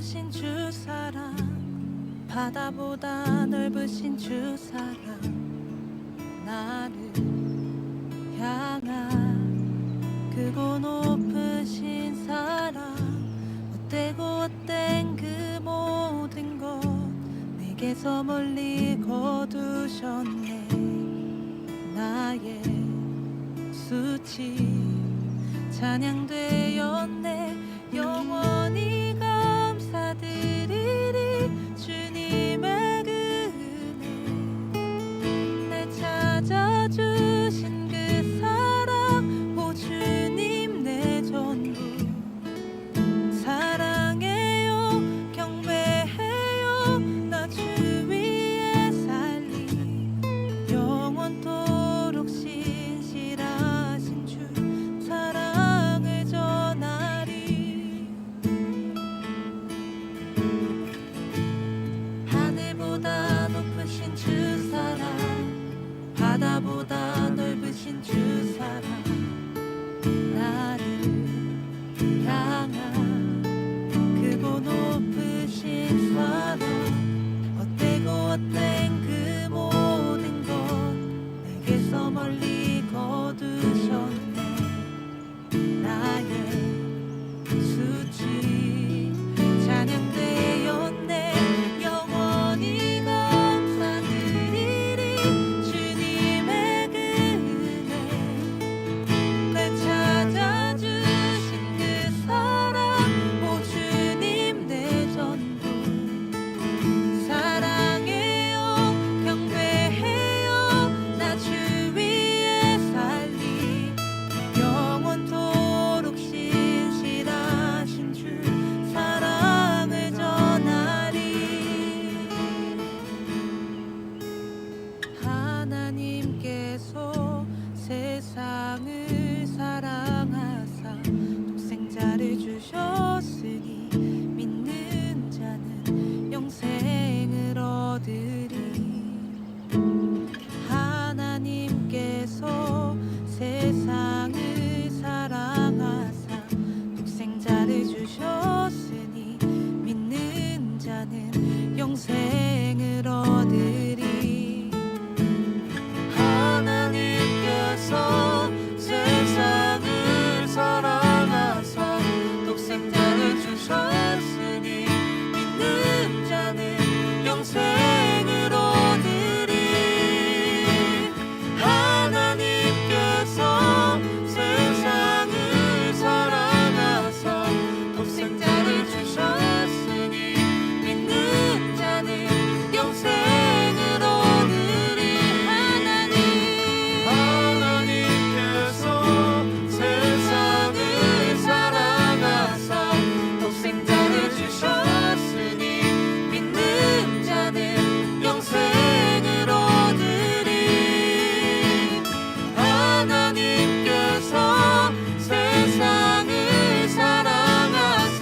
높으신 주 사랑, 바다보다 넓으신 주 사랑, 나를 향한 크고 높으신 사랑, 헛되고 헛된 그 모든 것 내게서 멀리 거두셨네. 나의 수치 찬양되었네. 영원히 감사드리리 주님의 그 은혜, 날 찾아주신 그 사랑, 오 주님 내 전부 사랑해요 경배해요. 나 주 위에 살리 영원토록 신실하신 주 사랑을 전하리. 하늘보다 높으신 주 사랑, 바다보다 넓으신 주 사랑, 나를 향한 크고 높으신 사랑, 헛되고 헛된 그 모든 것 내게서 멀리 거두셨네. 나의 수치 찬양되었네. 영원히 감사드리리 주님의 그 은혜, 날 찾아주신 그 사랑, 오 주님 내 전부 사랑해요 경배해요. 나 주 위에 살리 영원토록 신실하신 주 사랑을 전하리. 하나님께서 세상을 사랑하사 독생자를 주셨으니 믿는 자는 영생을 얻으리. 하나님께서 세상을 사랑하사 독생자를 주셨으니 믿는 자는 영생을 얻으리. 하나님께서 세상을 사랑하사 독생자를 주셨으니 믿는 자는 영생을 얻으리. 하나님께서 세상을 사랑하사 독생자를 주셨으니 믿는 자는 영생을 얻으리. 하나님께서 세상을 사랑하사 독생자를 주셨으니 믿는 자는 영생을 얻으리. 하나님께서 세상을 사랑하사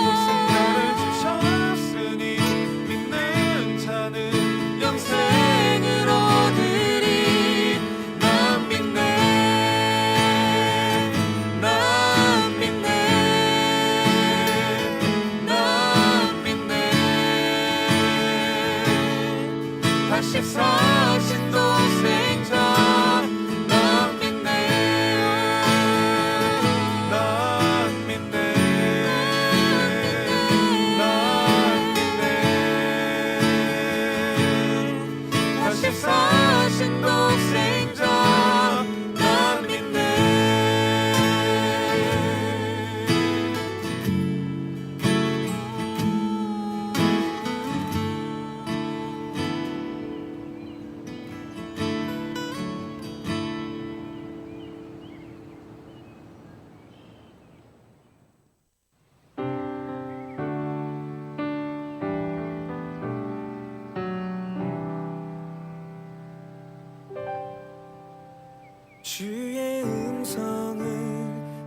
독생자를 주셨으니 믿는 자는 영생을 얻으리. 난 믿네, 난 믿네, 난 믿네. 다시 사신 독생자 난 믿네, 난 믿네, 난 믿네. 다시 사신 독생자 난 믿네. 주의 음성을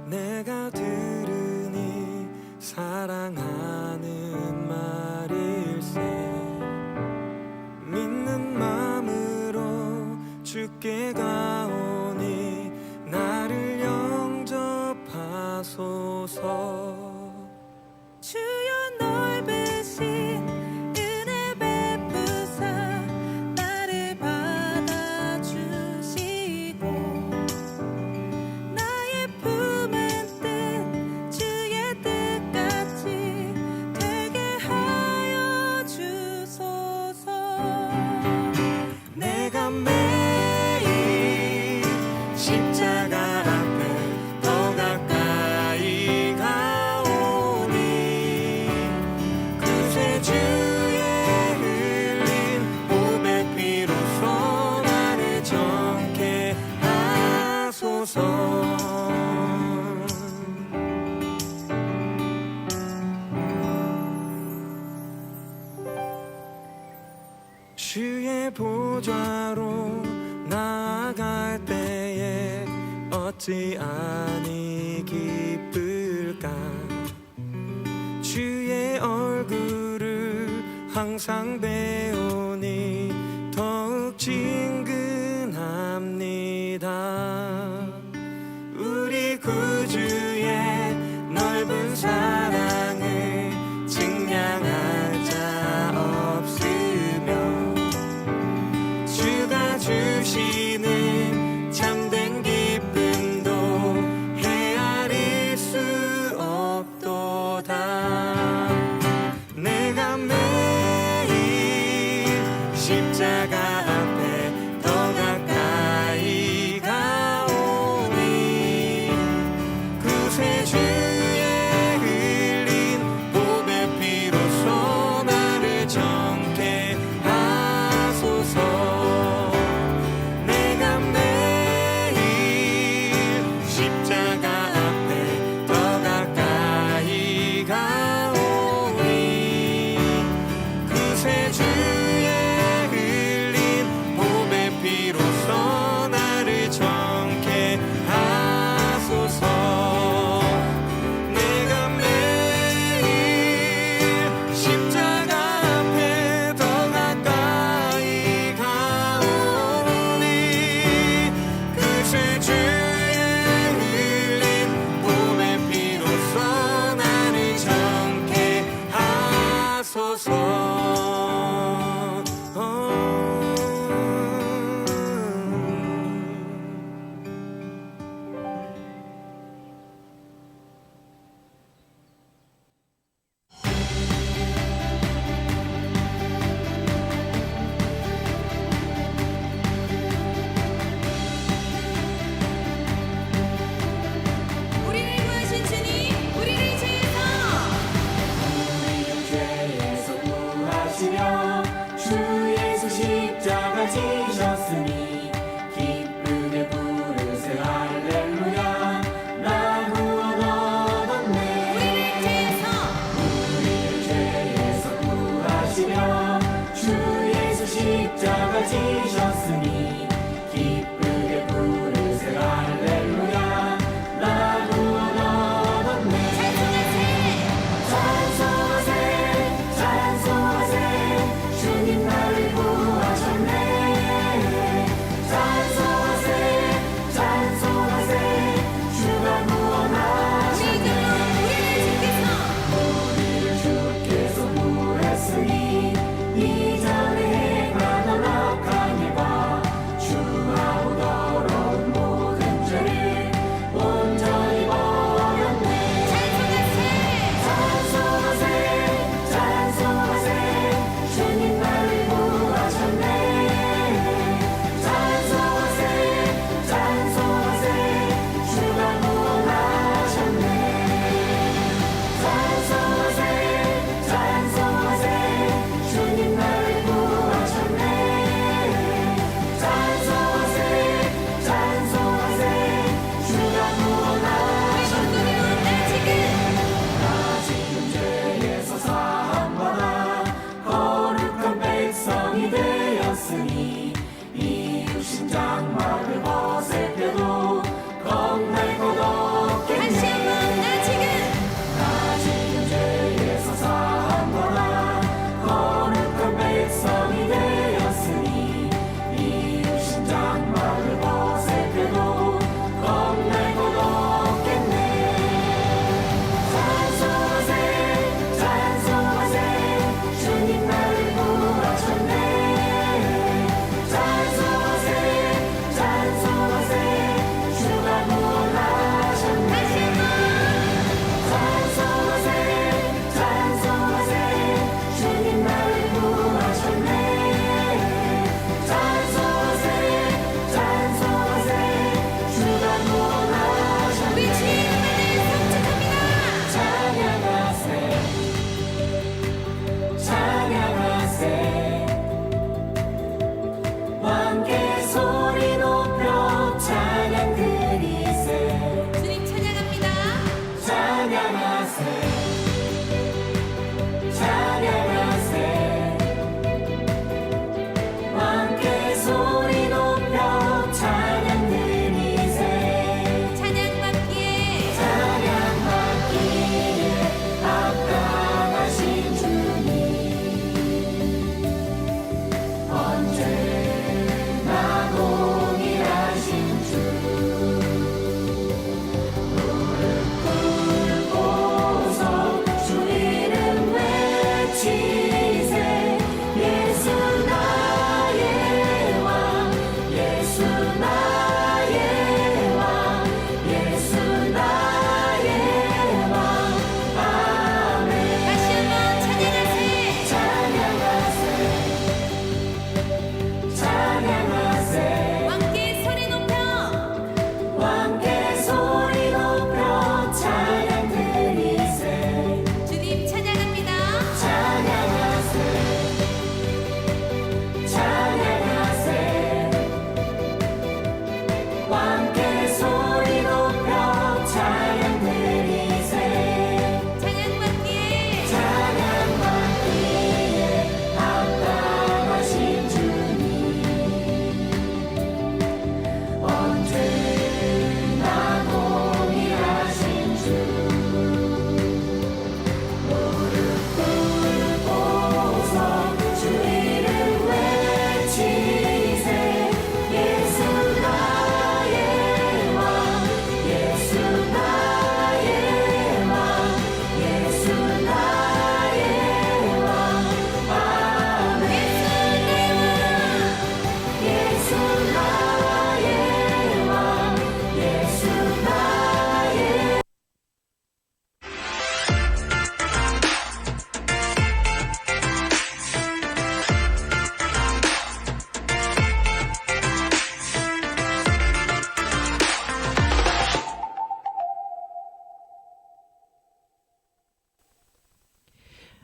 내가 들으니 사랑하는 말일세. 믿는 마음으로 주께 가오니 나를 영접하소서. 주여 넓은 보좌로 나아갈 때에 어찌 아니 기쁠까. 주의 얼굴을 항상 배우니 더욱 친근합니다. 우리 구주의 넓은 사랑을 증량할 자 없으며 주가 주시는 참된 기쁨도 헤아릴 수 없도다. 내가 매일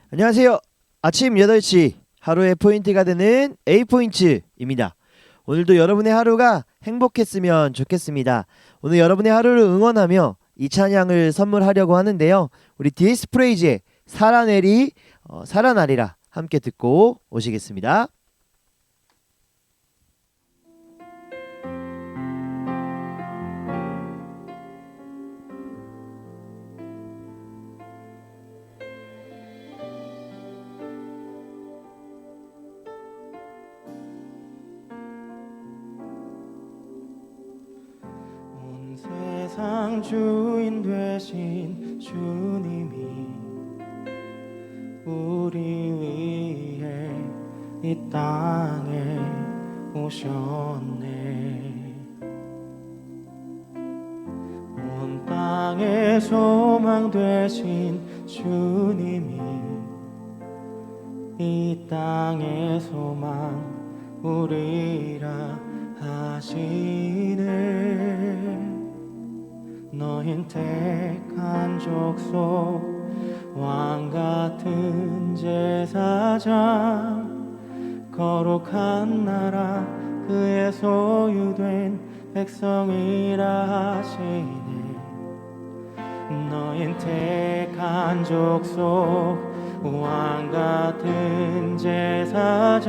안녕하세요. 아침 8시 하루의 포인트가 되는 A포인트입니다. 오늘도 여러분의 하루가 행복했으면 좋겠습니다. 오늘 여러분의 하루를 응원하며 이 찬양을 선물하려고 하는데요. 우리 디스프레이즈의 살아나리라 함께 듣고 오시겠습니다. 세상 주인 되신 주님이 우리 위해 이 땅에 오셨네. 온 땅의 소망 되신 주님이 이 땅의 소망 우리라 하시네. 너흰 택한 족속 왕같은 제사장 거룩한 나라 그의 소유된 백성이라 하시네. 너흰 택한 족속 왕같은 제사장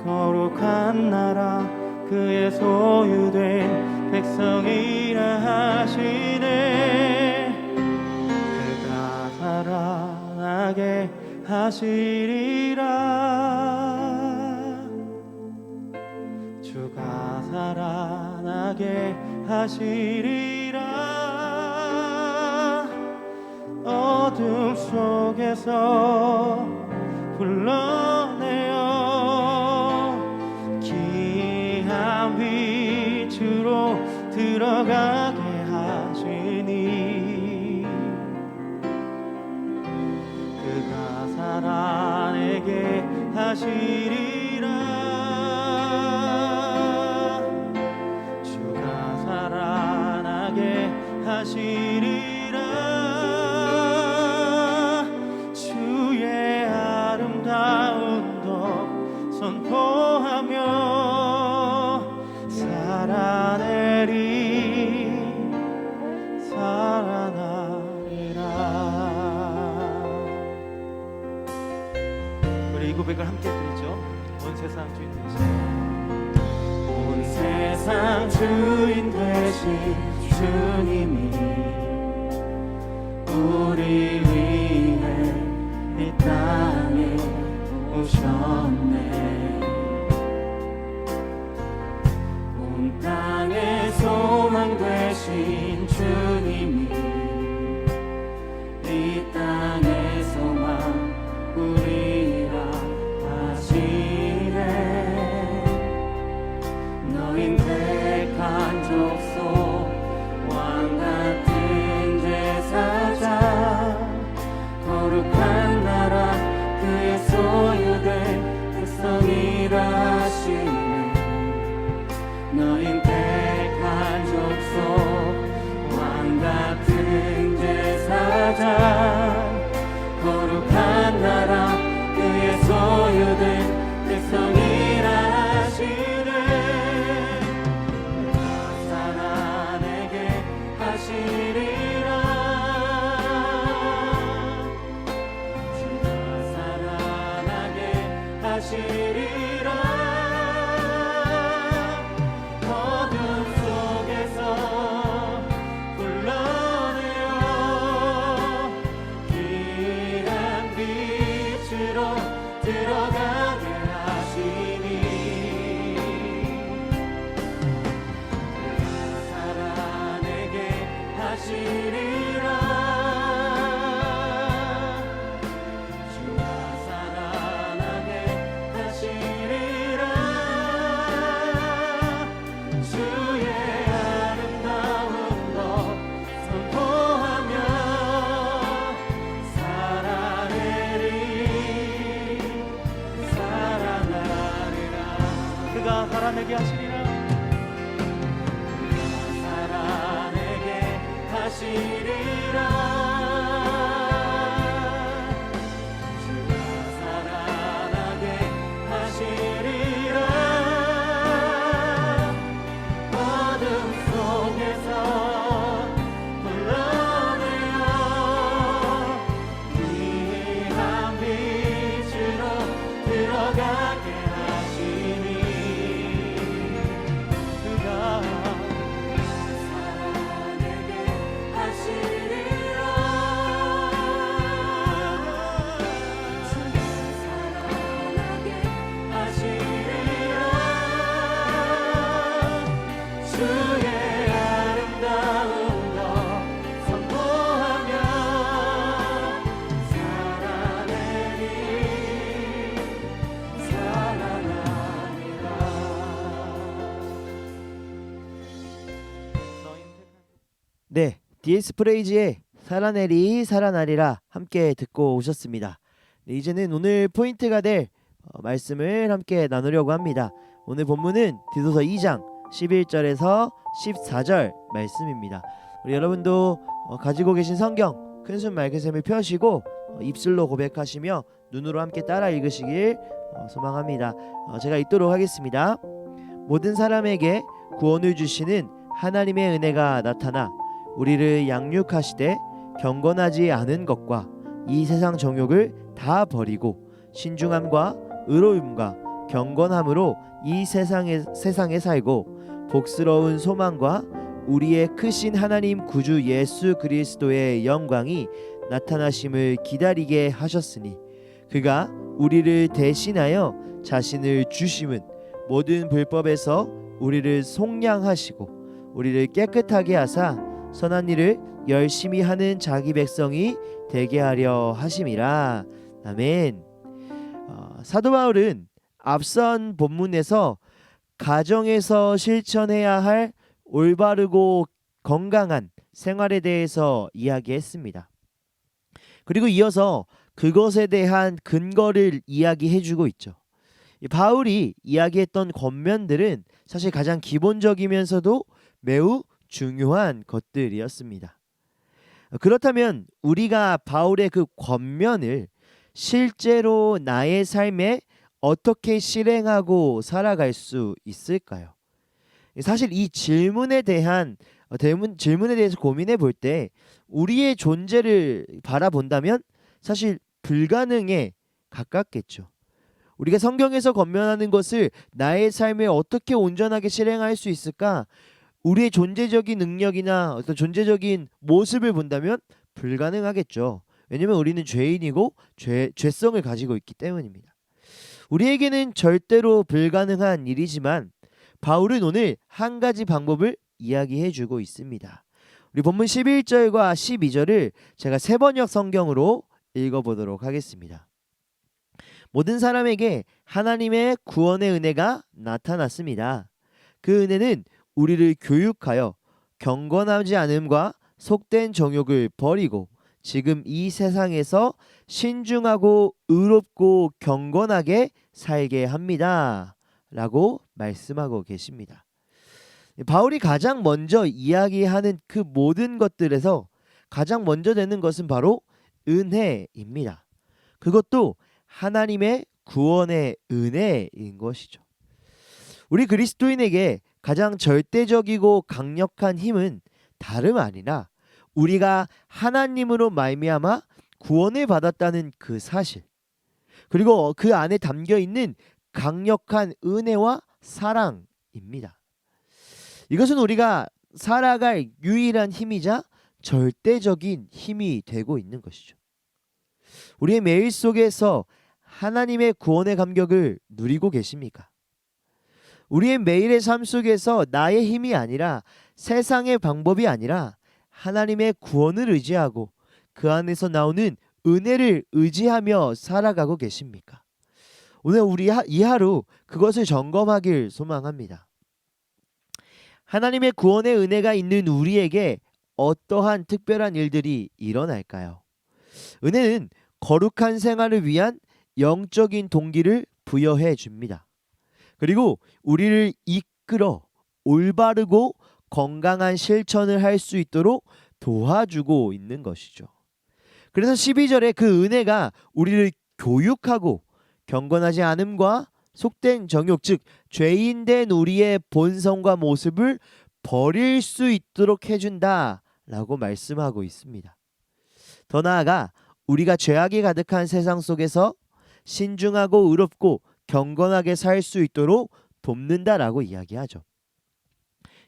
거룩한 나라 그의 소유된 백성이라 하시네. 그가 살아나게 하시리라. 주가 살아나게 하시리라. 어둠 속에서 불러내어 귀한 빛으로 들어가게 하시니 그가 살아내게 하시리라. 주가 살아나게 하시리라. 주의 아름다운 덕 선포하며 살아나리라. 우리 이 고백을 함께 드리죠. 온 세상 주인 되신 온 세상 주인 되신 주님이 우리 위해 이 땅에 오셨네. 온 땅의 소망 되신 주님이 이 땅의 소망 우리라 하시네. 너흰 택한 족속 왕같은 제사장 거룩한 나라 그의 소유된 백성이라 하시네. 너흰 택한 족속 왕같은 제사장 거룩한 나라 그의 소유된 백성이라 하시네. 그가 살아내게 하시리라. 주가 살아나게 하시리라. 어둠 속에서 불러내어 귀한 빛으로 들어가게 하시니 살아내게 하시리라. 주가 살아나게 하시리라. 주의 아름다운 것 선포하며 살아나리라. 그가 살아내게 하시리라. 그가 살아내게 하시리라. 네, DS 프레이즈의 살아내리 살아나리라 함께 듣고 오셨습니다. 네, 이제는 오늘 포인트가 될 말씀을 함께 나누려고 합니다. 오늘 본문은 디도서 2장 11절에서 14절 말씀입니다. 우리 여러분도 가지고 계신 성경 큰숨 맑은샘을 펴시고 입술로 고백하시며 눈으로 함께 따라 읽으시길 소망합니다. 제가 읽도록 하겠습니다. 모든 사람에게 구원을 주시는 하나님의 은혜가 나타나 우리를 양육하시되 경건하지 않은 것과 이 세상 정욕을 다 버리고 신중함과 의로움과 경건함으로 이 세상에 살고 복스러운 소망과 우리의 크신 하나님 구주 예수 그리스도의 영광이 나타나심을 기다리게 하셨으니 그가 우리를 대신하여 자신을 주심은 모든 불법에서 우리를 속량하시고 우리를 깨끗하게 하사 선한 일을 열심히 하는 자기 백성이 되게 하려 하심이라. 아멘. 사도 바울은 앞선 본문에서 가정에서 실천해야 할 올바르고 건강한 생활에 대해서 이야기했습니다. 그리고 이어서 그것에 대한 근거를 이야기해주고 있죠. 바울이 이야기했던 권면들은 사실 가장 기본적이면서도 매우 중요한 것들이었습니다. 그렇다면 우리가 바울의 그 권면을 실제로 나의 삶에 어떻게 실행하고 살아갈 수 있을까요? 사실 이 질문에 대해서 고민해 볼 때 우리의 존재를 바라본다면 사실 불가능에 가깝겠죠. 우리가 성경에서 권면하는 것을 나의 삶에 어떻게 온전하게 실행할 수 있을까? 우리의 존재적인 능력이나 어떤 존재적인 모습을 본다면 불가능하겠죠. 왜냐하면 우리는 죄인이고 죄성을 가지고 있기 때문입니다. 우리에게는 절대로 불가능한 일이지만 바울은 오늘 한 가지 방법을 이야기해 주고 있습니다. 우리 본문 11절과 12절을 제가 세번역 성경으로 읽어보도록 하겠습니다. 모든 사람에게 하나님의 구원의 은혜가 나타났습니다. 그 은혜는 우리를 교육하여 경건하지 않음과 속된 정욕을 버리고 지금 이 세상에서 신중하고 의롭고 경건하게 살게 합니다. 라고 말씀하고 계십니다. 바울이 가장 먼저 이야기하는 그 모든 것들에서 가장 먼저 되는 것은 바로 은혜입니다. 그것도 하나님의 구원의 은혜인 것이죠. 우리 그리스도인에게 가장 절대적이고 강력한 힘은 다름 아니라 우리가 하나님으로 말미암아 구원을 받았다는 그 사실, 그리고 그 안에 담겨 있는 강력한 은혜와 사랑입니다. 이것은 우리가 살아갈 유일한 힘이자 절대적인 힘이 되고 있는 것이죠. 우리의 매일 속에서 하나님의 구원의 감격을 누리고 계십니까? 우리의 매일의 삶 속에서 나의 힘이 아니라 세상의 방법이 아니라 하나님의 구원을 의지하고 그 안에서 나오는 은혜를 의지하며 살아가고 계십니까? 오늘 우리 이 하루 그것을 점검하길 소망합니다. 하나님의 구원의 은혜가 있는 우리에게 어떠한 특별한 일들이 일어날까요? 은혜는 거룩한 생활을 위한 영적인 동기를 부여해 줍니다. 그리고 우리를 이끌어 올바르고 건강한 실천을 할 수 있도록 도와주고 있는 것이죠. 그래서 12절에 그 은혜가 우리를 교육하고 경건하지 않음과 속된 정욕, 즉 죄인된 우리의 본성과 모습을 버릴 수 있도록 해준다라고 말씀하고 있습니다. 더 나아가 우리가 죄악이 가득한 세상 속에서 신중하고 의롭고 경건하게 살 수 있도록 돕는다라고 이야기하죠.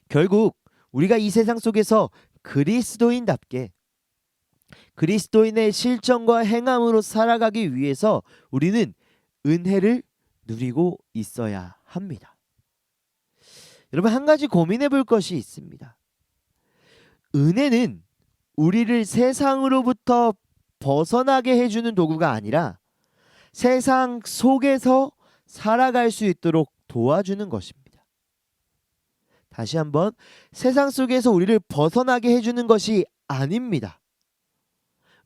결국 우리가 이 세상 속에서 그리스도인답게 그리스도인의 실천과 행함으로 살아가기 위해서 우리는 은혜를 누리고 있어야 합니다. 여러분, 한 가지 고민해 볼 것이 있습니다. 은혜는 우리를 세상으로부터 벗어나게 해주는 도구가 아니라 세상 속에서 살아갈 수 있도록 도와주는 것입니다. 다시 한번, 세상 속에서 우리를 벗어나게 해주는 것이 아닙니다.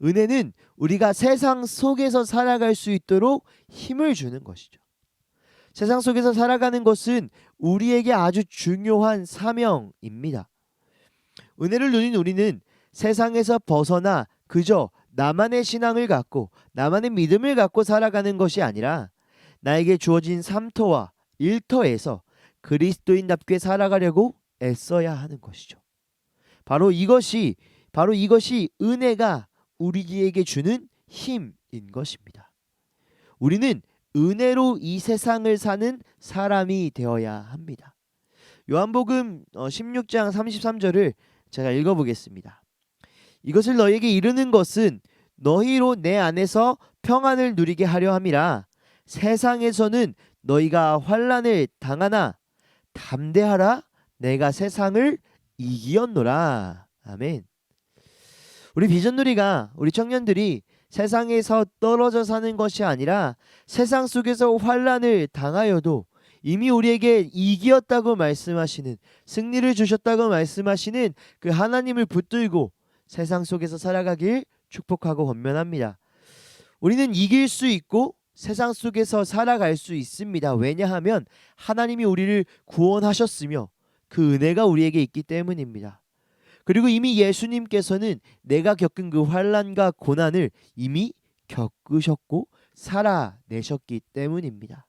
은혜는 우리가 세상 속에서 살아갈 수 있도록 힘을 주는 것이죠. 세상 속에서 살아가는 것은 우리에게 아주 중요한 사명입니다. 은혜를 누린 우리는 세상에서 벗어나 그저 나만의 신앙을 갖고 나만의 믿음을 갖고 살아가는 것이 아니라 나에게 주어진 삶터와 일터에서 그리스도인답게 살아가려고 애써야 하는 것이죠. 바로 이것이 은혜가 우리에게 주는 힘인 것입니다. 우리는 은혜로 이 세상을 사는 사람이 되어야 합니다. 요한복음 16장 33절을 제가 읽어보겠습니다. 이것을 너희에게 이르는 것은 너희로 내 안에서 평안을 누리게 하려 함이라. 세상에서는 너희가 환난을 당하나 담대하라. 내가 세상을 이기었노라. 아멘. 우리 비전누리가, 우리 청년들이 세상에서 떨어져 사는 것이 아니라 세상 속에서 환난을 당하여도 이미 우리에게 이기었다고 말씀하시는, 승리를 주셨다고 말씀하시는 그 하나님을 붙들고 세상 속에서 살아가길 축복하고 권면합니다. 우리는 이길 수 있고 세상 속에서 살아갈 수 있습니다. 왜냐하면 하나님이 우리를 구원하셨으며 그 은혜가 우리에게 있기 때문입니다. 그리고 이미 예수님께서는 내가 겪은 그 환난과 고난을 이미 겪으셨고 살아내셨기 때문입니다.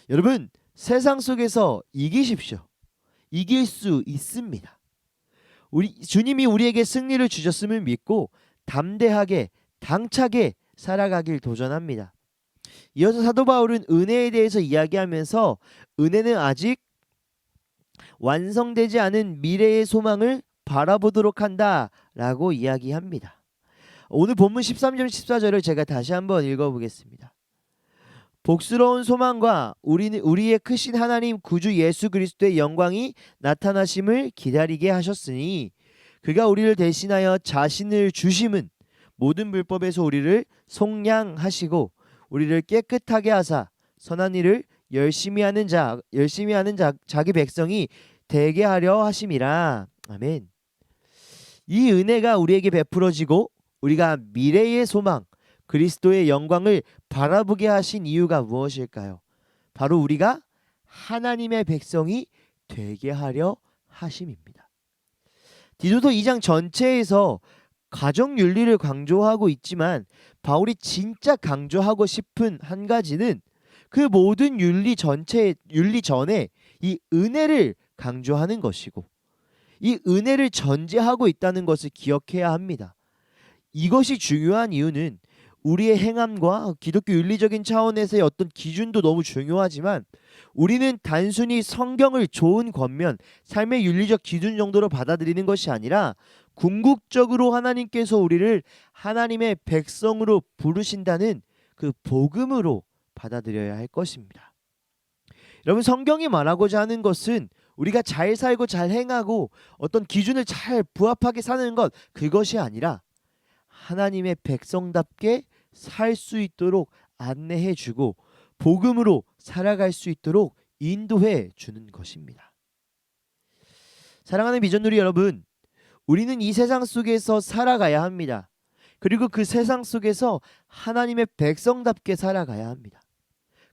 여러분, 세상 속에서 이기십시오. 이길 수 있습니다. 주님이 우리에게 승리를 주셨음을 믿고 담대하게 당차게 살아가길 도전합니다. 이어서 사도 바울은 은혜에 대해서 이야기하면서 은혜는 아직 완성되지 않은 미래의 소망을 바라보도록 한다라고 이야기합니다. 오늘 본문 13절 14절을 제가 다시 한번 읽어보겠습니다. 복스러운 소망과 우리의 크신 하나님 구주 예수 그리스도의 영광이 나타나심을 기다리게 하셨으니 그가 우리를 대신하여 자신을 주심은 모든 불법에서 우리를 속량하시고 우리를 깨끗하게 하사 선한 일을 열심히 하는 자기 백성이 되게 하려 하심이라. 아멘. 이 은혜가 우리에게 베풀어지고 우리가 미래의 소망 그리스도의 영광을 바라보게 하신 이유가 무엇일까요? 바로 우리가 하나님의 백성이 되게 하려 하심입니다. 디도서 2장 전체에서 가정 윤리를 강조하고 있지만 바울이 진짜 강조하고 싶은 한 가지는 그 모든 윤리 전에 이 은혜를 강조하는 것이고 이 은혜를 전제하고 있다는 것을 기억해야 합니다. 이것이 중요한 이유는 우리의 행함과 기독교 윤리적인 차원에서의 어떤 기준도 너무 중요하지만 우리는 단순히 성경을 좋은 겉면 삶의 윤리적 기준 정도로 받아들이는 것이 아니라 궁극적으로 하나님께서 우리를 하나님의 백성으로 부르신다는 그 복음으로 받아들여야 할 것입니다. 여러분, 성경이 말하고자 하는 것은 우리가 잘 살고 잘 행하고 어떤 기준을 잘 부합하게 사는 것, 그것이 아니라 하나님의 백성답게 살 수 있도록 안내해 주고 복음으로 살아갈 수 있도록 인도해 주는 것입니다. 사랑하는 비전누리 여러분, 우리는 이 세상 속에서 살아가야 합니다. 그리고 그 세상 속에서 하나님의 백성답게 살아가야 합니다.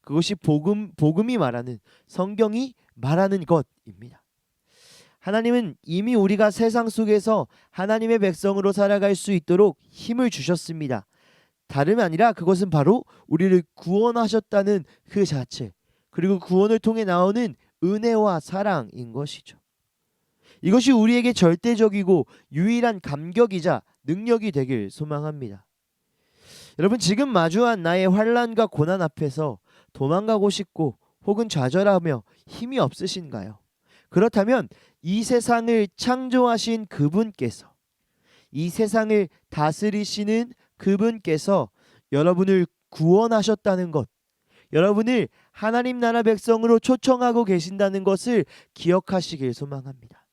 그것이 복음이 말하는, 성경이 말하는 것입니다. 하나님은 이미 우리가 세상 속에서 하나님의 백성으로 살아갈 수 있도록 힘을 주셨습니다. 다름 아니라 그것은 바로 우리를 구원하셨다는 그 자체, 그리고 구원을 통해 나오는 은혜와 사랑인 것이죠. 이것이 우리에게 절대적이고 유일한 감격이자 능력이 되길 소망합니다. 여러분, 지금 마주한 나의 환난과 고난 앞에서 도망가고 싶고 혹은 좌절하며 힘이 없으신가요? 그렇다면 이 세상을 창조하신 그분께서, 이 세상을 다스리시는 그분께서 여러분을 구원하셨다는 것, 여러분을 하나님 나라 백성으로 초청하고 계신다는 것을 기억하시길 소망합니다.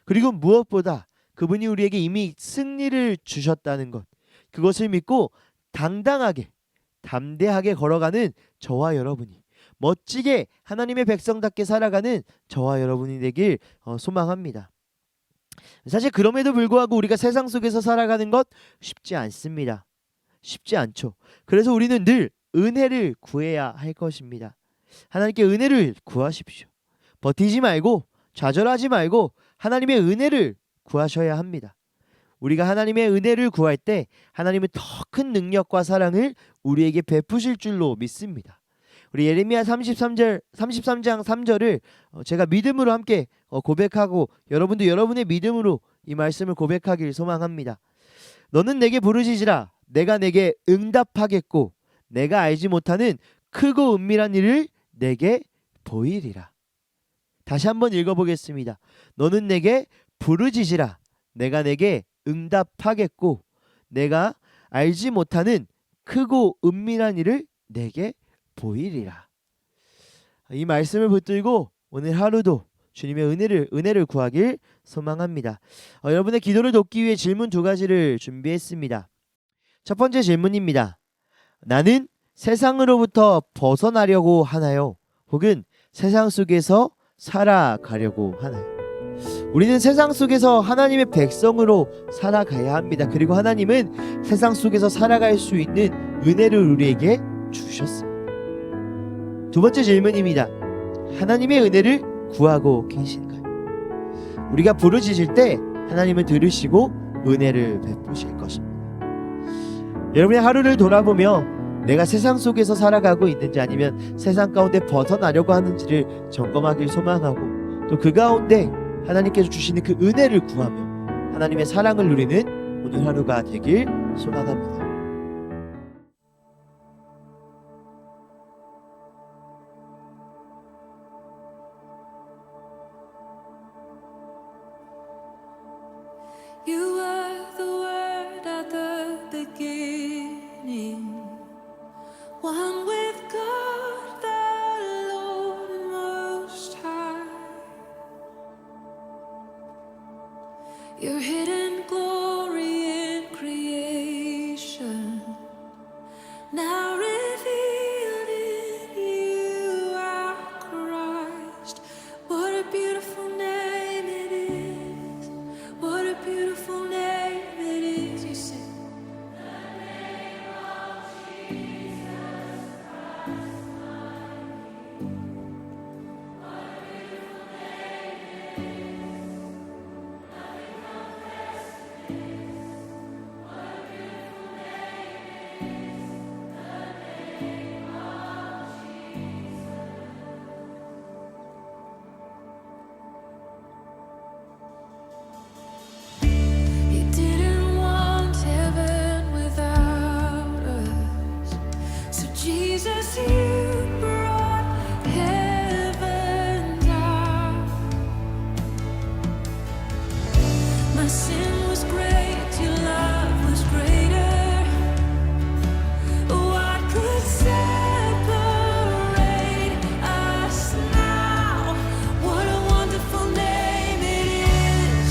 그리고 무엇보다 그분이 우리에게 이미 승리를 주셨다는 것, 그것을 믿고 당당하게 담대하게 걸어가는 저와 여러분이, 멋지게 하나님의 백성답게 살아가는 저와 여러분이 되길 소망합니다. 사실 그럼에도 불구하고 우리가 세상 속에서 살아가는 것 쉽지 않습니다. 쉽지 않죠. 그래서 우리는 늘 은혜를 구해야 할 것입니다. 하나님께 은혜를 구하십시오. 버티지 말고 좌절하지 말고 하나님의 은혜를 구하셔야 합니다. 우리가 하나님의 은혜를 구할 때 하나님은 더 큰 능력과 사랑을 우리에게 베푸실 줄로 믿습니다. 우리 예레미야 33장 3절을 제가 믿음으로 함께 고백하고 여러분도 여러분의 믿음으로 이 말씀을 고백하길 소망합니다. 너는 내게 부르짖으라 내가 내게 응답하겠고 내가 알지 못하는 크고 은밀한 일을 내게 보이리라. 다시 한번 읽어보겠습니다. 너는 내게 부르짖으라 내가 내게 응답하겠고 내가 알지 못하는 크고 은밀한 일을 내게 보이리라. 이 말씀을 붙들고 오늘 하루도 주님의 은혜를 구하길 소망합니다. 여러분의 기도를 돕기 위해 질문 2가지를 준비했습니다. 첫 번째 질문입니다. 나는 세상으로부터 벗어나려고 하나요? 혹은 세상 속에서 살아가려고 하나요? 우리는 세상 속에서 하나님의 백성으로 살아가야 합니다. 그리고 하나님은 세상 속에서 살아갈 수 있는 은혜를 우리에게 주셨습니다. 두 번째 질문입니다. 하나님의 은혜를 구하고 계신가요? 우리가 부르짖을 때 하나님은 들으시고 은혜를 베푸실 것입니다. 여러분의 하루를 돌아보며 내가 세상 속에서 살아가고 있는지 아니면 세상 가운데 벗어나려고 하는지를 점검하길 소망하고 또 그 가운데 하나님께서 주시는 그 은혜를 구하며 하나님의 사랑을 누리는 오늘 하루가 되길 소망합니다. You were the word at the beginning, one with God the Lord Most High. Your hidden glory in creation, now revealed in you, our Christ. What a beautiful name it is. What a beautiful name it is. You sing. The name of Jesus Christ, my King. What a beautiful name it is. Nothing compares to this. What a beautiful name it is. The name of Jesus. You didn't want heaven without us, so Jesus, you brought heaven down. My sin was great, your love was greater. What could separate us now? What a wonderful name it is.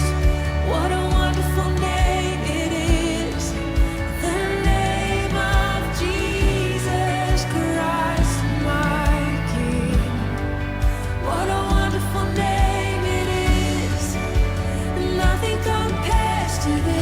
What a wonderful name it is. The name of Jesus Christ, my King. What a wonderful name it is. Nothing compares to this.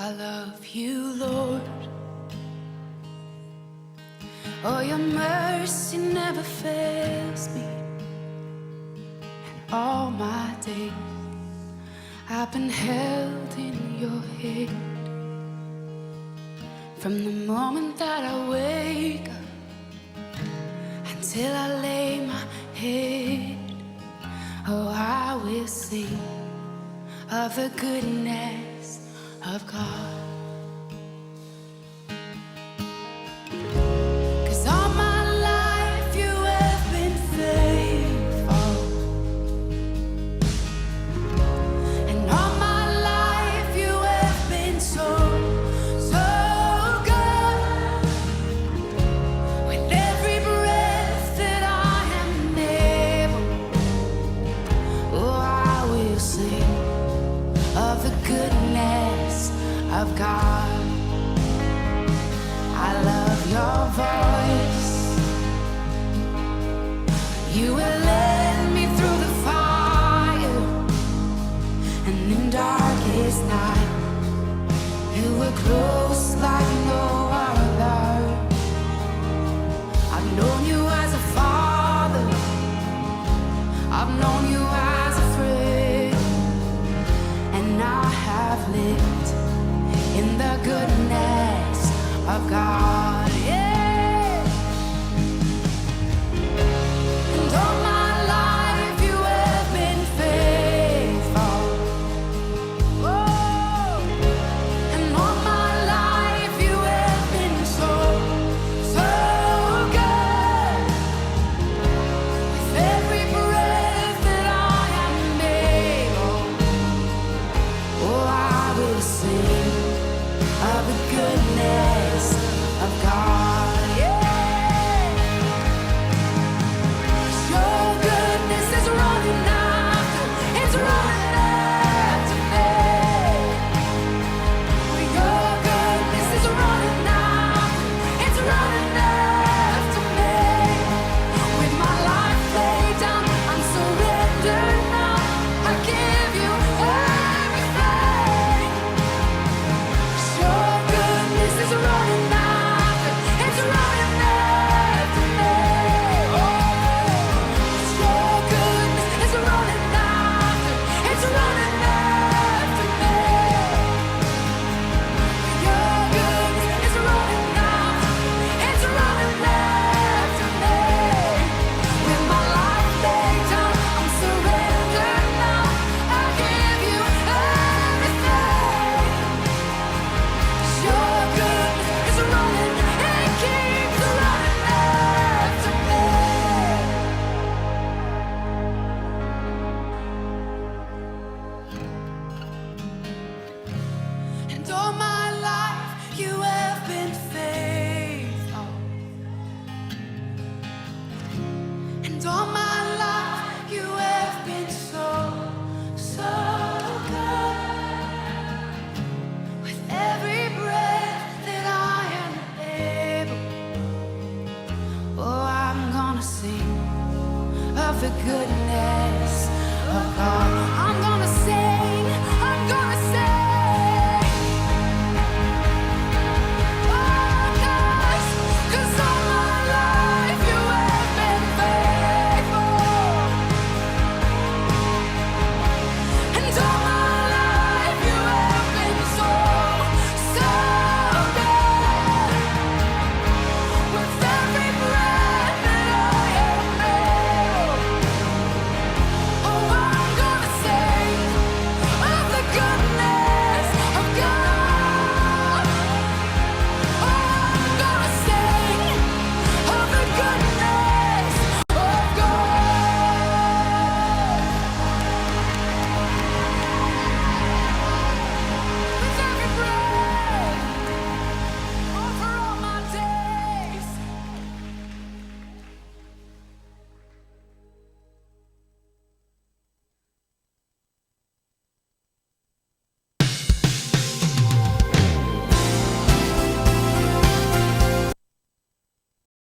I love you, Lord. Oh, your mercy never fails me. And all my days I've been held in your hand. From the moment that I wake up until I lay my head, oh, I will sing of the goodness of God. 'Cause all my life you have been faithful, and all my life you have been so, so good. With every breath that I am able, oh, I will sing of the goodness of God. I love your voice. You will lead me through the fire, and in darkest night, you were close like no other. I've known you as a father, I've known you as a friend, and I have lived in the goodness of God. Yeah. And all my life you have been faithful. Oh. And all my life you have been so, so good. With every breath that I am able, oh, I will sing of the goodness of God. Yeah. 'Cause your goodness is running after, it's running after me. Your goodness is running after, it's running after me. With my life laid down, I'm surrendered now. I give you everything. 'Cause your goodness is running after, it's running after me. Oh, 'cause your goodness is running after, it's running after me. Your goodness is running after, it's running after me. With my life laid down, I'm surrendered now. I give you everything. 'Cause your goodness is running, it keeps running after me. And all my life you have been faithful, and all my life you have been so, so good. With every breath that I am able, oh, I'm gonna sing of the goodness of God. I'm gonna